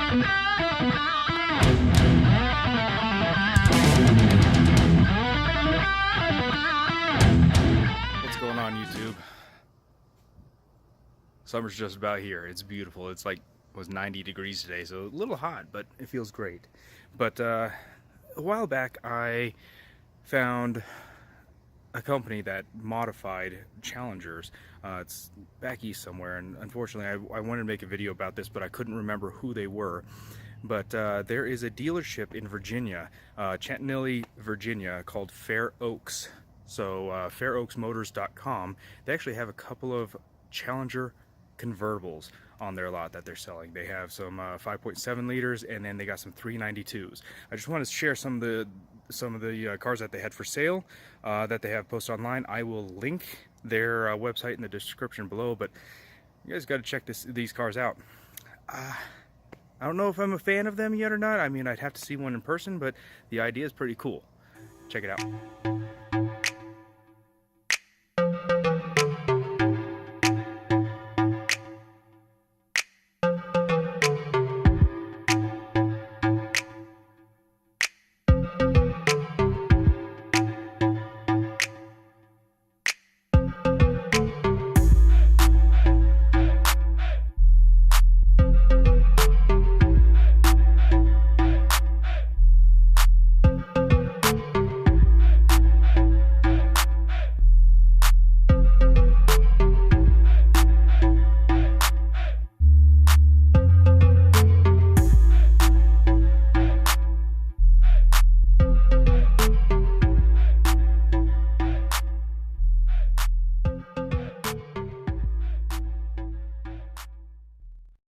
What's going on, YouTube? Summer's just about here. It's beautiful. It's like, it was 90 degrees today, so a little hot, but it feels great. But a while back, I found a company that modified Challengers. It's back east somewhere, and unfortunately I wanted to make a video about this, but I couldn't remember who they were. But there is a dealership in Virginia, Chantilly, Virginia, called Fair Oaks. So fairoaksmotors.com. They actually have a couple of Challenger convertibles on their lot that they're selling. They have some 5.7 liters, and then they got some 392s. I just want to share some of the cars that they had for sale that they have posted online. I will link their website in the description below, but you guys got to check these cars out. I don't know if I'm a fan of them yet or not. I mean, I'd have to see one in person, but the idea is pretty cool. Check it out.